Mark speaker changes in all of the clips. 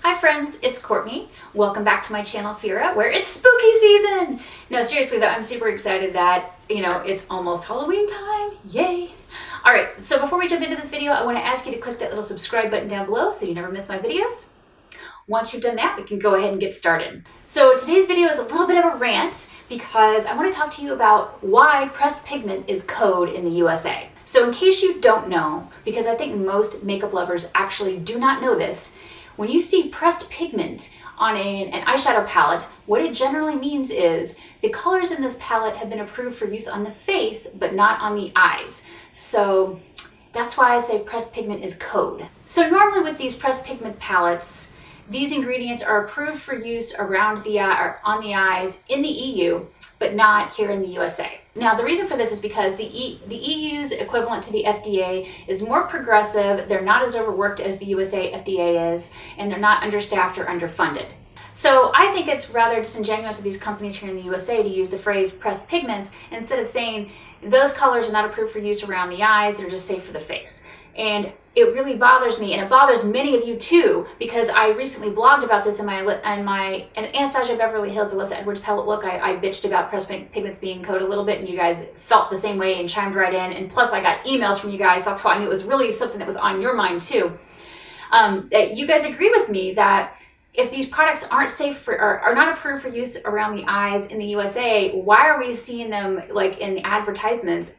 Speaker 1: Hi friends, it's Courtney. Welcome back to my channel Phyrra, where it's spooky season! No, seriously though, I'm super excited that, it's almost Halloween time. Yay! Alright, so before we jump into this video, I want to ask you to click that little subscribe button down below so you never miss my videos. Once you've done that, we can go ahead and get started. So today's video is a little bit of a rant because I want to talk to you about why pressed pigment is code in the USA. So in case you don't know, because I think most makeup lovers actually do not know this, when you see pressed pigment on an eyeshadow palette, what it generally means is the colors in this palette have been approved for use on the face, but not on the eyes. So that's why I say pressed pigment is code. So normally with these pressed pigment palettes, these ingredients are approved for use around the eye or on the eyes in the EU, but not here in the USA. Now, the reason for this is because the EU's equivalent to the FDA is more progressive, they're not as overworked as the USA FDA is, and they're not understaffed or underfunded. So I think it's rather disingenuous of these companies here in the USA to use the phrase pressed pigments instead of saying those colors are not approved for use around the eyes, they're just safe for the face. And it really bothers me, and it bothers many of you too, because I recently blogged about this in my Anastasia Beverly Hills Alyssa Edwards palette look. I bitched about pressed pigments being code a little bit, and you guys felt the same way and chimed right in. And plus I got emails from you guys, so that's why I knew it was really something that was on your mind too. That you guys agree with me that if these products aren't safe for, or are not approved for use around the eyes in the USA, why are we seeing them like in advertisements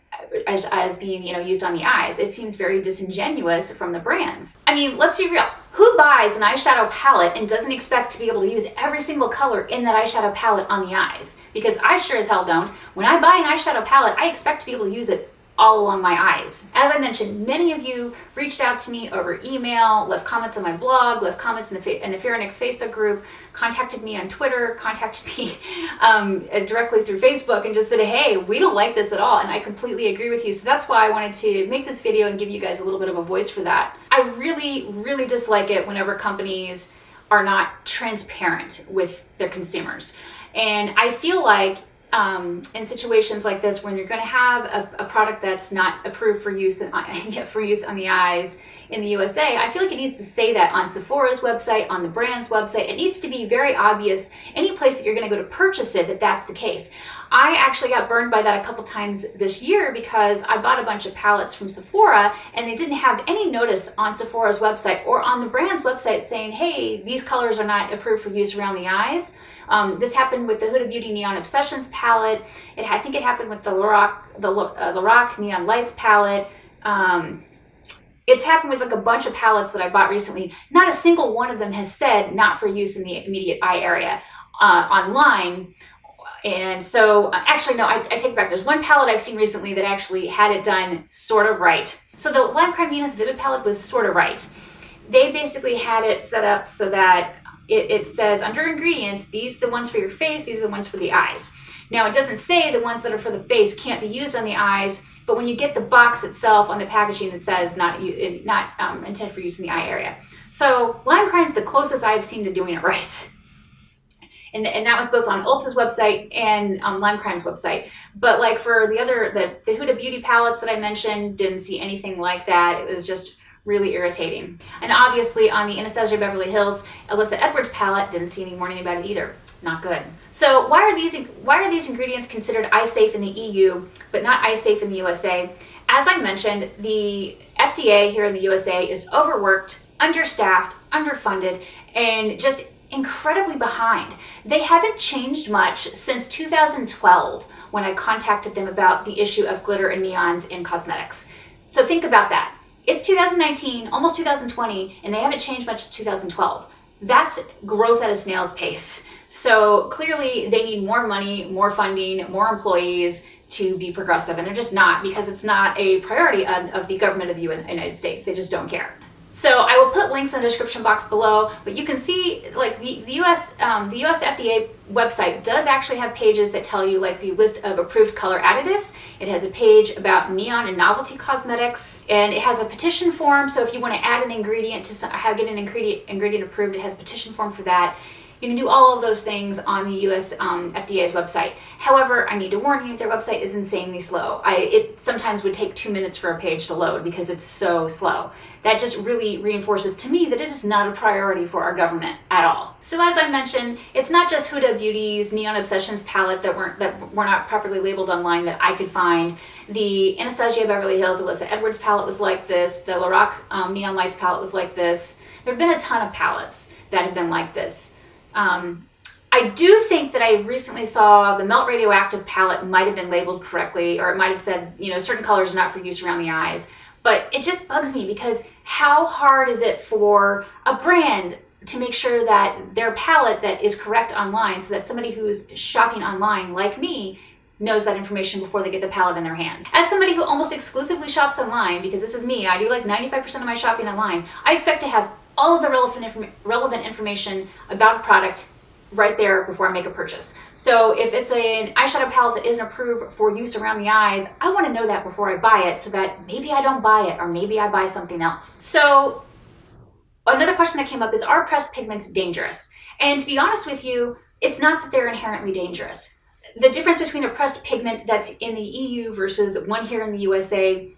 Speaker 1: as being, used on the eyes? It seems very disingenuous from the brands. I mean, let's be real. Who buys an eyeshadow palette and doesn't expect to be able to use every single color in that eyeshadow palette on the eyes? Because I sure as hell don't. When I buy an eyeshadow palette, I expect to be able to use it all along my eyes. As I mentioned, many of you reached out to me over email, left comments on my blog, left comments in the Phyrra Facebook group, contacted me on Twitter, contacted me directly through Facebook and just said, hey, we don't like this at all. And I completely agree with you. So that's why I wanted to make this video and give you guys a little bit of a voice for that. I really, really dislike it whenever companies are not transparent with their consumers. And I feel like in situations like this, when you're going to have a product that's not approved for use on the eyes in the USA, I feel like it needs to say that on Sephora's website, on the brand's website. It needs to be very obvious, any place that you're going to go to purchase it, that that's the case. I actually got burned by that a couple times this year because I bought a bunch of palettes from Sephora and they didn't have any notice on Sephora's website or on the brand's website saying, hey, these colors are not approved for use around the eyes. This happened with the Huda Beauty Neon Obsessions palette. I think it happened with the Lorac Neon Lights palette. It's happened with like a bunch of palettes that I bought recently. Not a single one of them has said not for use in the immediate eye area online. And so, actually, no, I take it back. There's one palette I've seen recently that actually had it done sort of right. So the Lime Crime Venus Vivid palette was sort of right. They basically had it set up so that it says under ingredients, these are the ones for your face, these are the ones for the eyes. Now, it doesn't say the ones that are for the face can't be used on the eyes, but when you get the box itself on the packaging, it says not intended for use in the eye area. So Lime Crime's the closest I've seen to doing it right. And that was both on Ulta's website and on Lime Crime's website. But like for the Huda Beauty palettes that I mentioned, didn't see anything like that. It was just really irritating. And obviously on the Anastasia Beverly Hills Alyssa Edwards palette, didn't see any warning about it either. Not good. So why are these ingredients considered eye safe in the EU but not eye safe in the USA? As I mentioned, the FDA here in the USA is overworked, understaffed, underfunded, and just incredibly behind. They haven't changed much since 2012 when I contacted them about the issue of glitter and neons in cosmetics. So think about that. It's 2019, almost 2020, and they haven't changed much since 2012. That's growth at a snail's pace. So clearly they need more money, more funding, more employees to be progressive, and they're just not, because it's not a priority of the government of the United States. They just don't care. So I will put links in the description box below, but you can see like the US FDA website does actually have pages that tell you like the list of approved color additives. It has a page about neon and novelty cosmetics, and it has a petition form. So if you want to add an ingredient to get an ingredient approved, it has a petition form for that. You can do all of those things on the US FDA's website. However, I need to warn you, their website is insanely slow. It sometimes would take 2 minutes for a page to load because it's so slow. That just really reinforces to me that it is not a priority for our government at all. So as I mentioned, it's not just Huda Beauty's Neon Obsessions palette that were not properly labeled online that I could find. The Anastasia Beverly Hills Alyssa Edwards palette was like this. The Lorac Neon Lights palette was like this. There have been a ton of palettes that have been like this. I do think that I recently saw the Melt Radioactive palette might have been labeled correctly, or it might have said, you know, certain colors are not for use around the eyes. But it just bugs me because how hard is it for a brand to make sure that their palette that is correct online, so that somebody who is shopping online like me knows that information before they get the palette in their hands. As somebody who almost exclusively shops online, because this is me, I do like 95% of my shopping online, I expect to have all of the relevant information about a product right there before I make a purchase. So if it's an eyeshadow palette that isn't approved for use around the eyes, I want to know that before I buy it so that maybe I don't buy it or maybe I buy something else. So another question that came up is, are pressed pigments dangerous? And to be honest with you, it's not that they're inherently dangerous. The difference between a pressed pigment that's in the EU versus one here in the USA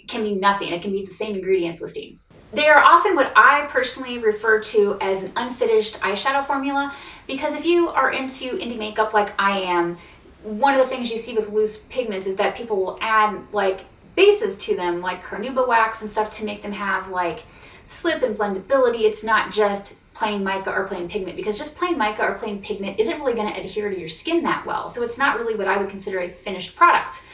Speaker 1: can be nothing. It can be the same ingredients listing. They are often what I personally refer to as an unfinished eyeshadow formula, because if you are into indie makeup like I am, one of the things you see with loose pigments is that people will add like bases to them, like carnauba wax and stuff, to make them have like slip and blendability. It's not just plain mica or plain pigment, because just plain mica or plain pigment isn't really going to adhere to your skin that well. So it's not really what I would consider a finished product.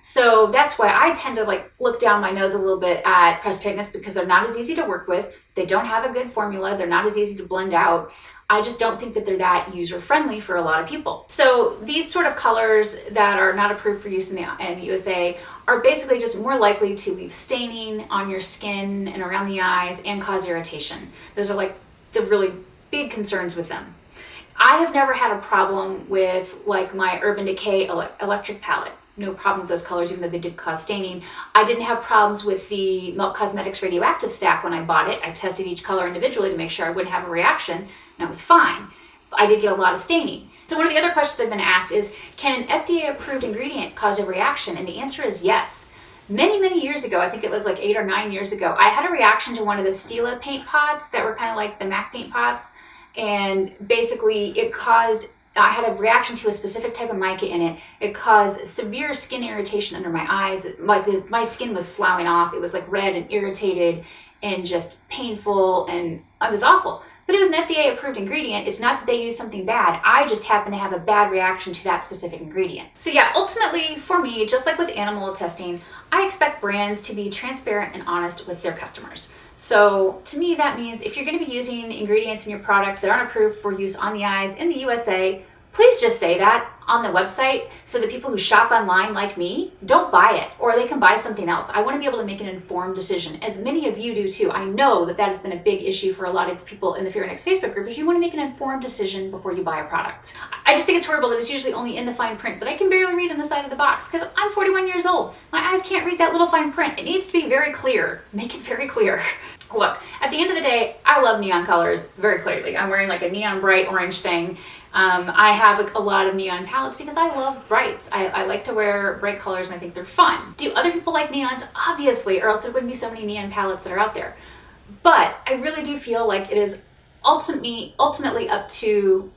Speaker 1: So that's why I tend to like look down my nose a little bit at pressed pigments, because they're not as easy to work with. They don't have a good formula. They're not as easy to blend out. I just don't think that they're that user friendly for a lot of people. So these sort of colors that are not approved for use in the USA are basically just more likely to leave staining on your skin and around the eyes and cause irritation. Those are like the really big concerns with them. I have never had a problem with like my Urban Decay Electric palette. No problem with those colors, even though they did cause staining. I didn't have problems with the Melt Cosmetics Radioactive stack when I bought it. I tested each color individually to make sure I wouldn't have a reaction, and it was fine. But I did get a lot of staining. So one of the other questions I've been asked is, can an FDA-approved ingredient cause a reaction? And the answer is yes. Many, many years ago, I think it was like 8 or 9 years ago, I had a reaction to one of the Stila paint pots that were kind of like the MAC paint pots. And basically I had a reaction to a specific type of mica in it. It caused severe skin irritation under my eyes. Like my skin was sloughing off. It was like red and irritated and just painful, and it was awful. But it was an FDA approved ingredient. It's not that they used something bad. I just happened to have a bad reaction to that specific ingredient. So yeah, ultimately for me, just like with animal testing, I expect brands to be transparent and honest with their customers. So to me, that means if you're going to be using ingredients in your product that aren't approved for use on the eyes in the USA, please just say that on the website so that people who shop online like me don't buy it, or they can buy something else. I want to be able to make an informed decision, as many of you do too. I know that that has been a big issue for a lot of people in the Phyrra Facebook group, is you want to make an informed decision before you buy a product. I just think it's horrible that it's usually only in the fine print that I can barely read on the side of the box, because I'm 41 years old. My eyes can't read that little fine print. It needs to be very clear. Make it very clear. Look, at the end of the day, I love neon colors very clearly. I'm wearing like a neon bright orange thing. I have like a lot of neon palettes because I love brights. I like to wear bright colors and I think they're fun. Do other people like neons? Obviously, or else there wouldn't be so many neon palettes that are out there. But I really do feel like it is ultimately up to,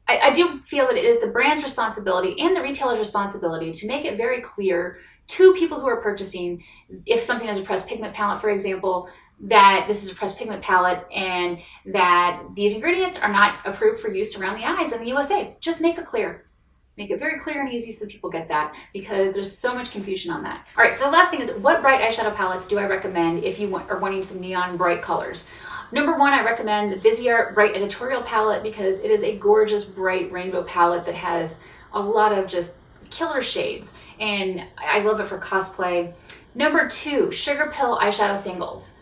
Speaker 1: I do feel that it is the brand's responsibility and the retailer's responsibility to make it very clear to people who are purchasing, if something is a pressed pigment palette, for example, that this is a pressed pigment palette and that these ingredients are not approved for use around the eyes in the USA. Just make it clear. Make it very clear and easy so people get that, because there's so much confusion on that. All right, so the last thing is, what bright eyeshadow palettes do I recommend if you are wanting some neon bright colors? Number one, I recommend the Viseart Bright Editorial Palette, because it is a gorgeous bright rainbow palette that has a lot of just killer shades, and I love it for cosplay. Number two, Sugar Pill eyeshadow singles.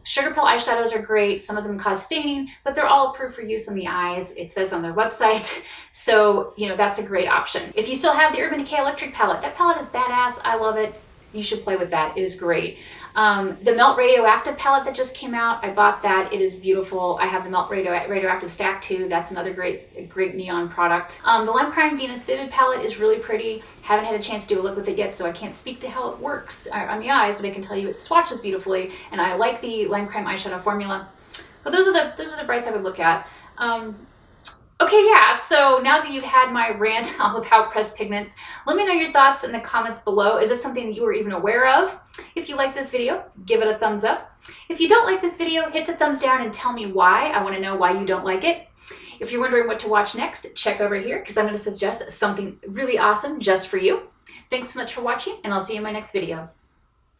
Speaker 1: Sugar Pill eyeshadows are great. Some of them cause staining, but they're all approved for use on the eyes. It says on their website. So, that's a great option. If you still have the Urban Decay Electric palette, that palette is badass. I love it. you should play with that. It is great. The Melt Radioactive palette that just came out, I bought that. It is beautiful. I have the Melt Radioactive Stack too. That's another great neon product. The Lime Crime Venus Vivid palette is really pretty. Haven't had a chance to do a look with it yet, so I can't speak to how it works on the eyes, but I can tell you it swatches beautifully, and I like the Lime Crime eyeshadow formula. But those are the brights I would look at. Okay, yeah, so now that you've had my rant all about pressed pigments, let me know your thoughts in the comments below. Is this something that you were even aware of? If you like this video, give it a thumbs up. If you don't like this video, hit the thumbs down and tell me why. I want to know why you don't like it. If you're wondering what to watch next, check over here because I'm going to suggest something really awesome just for you. Thanks so much for watching, and I'll see you in my next video.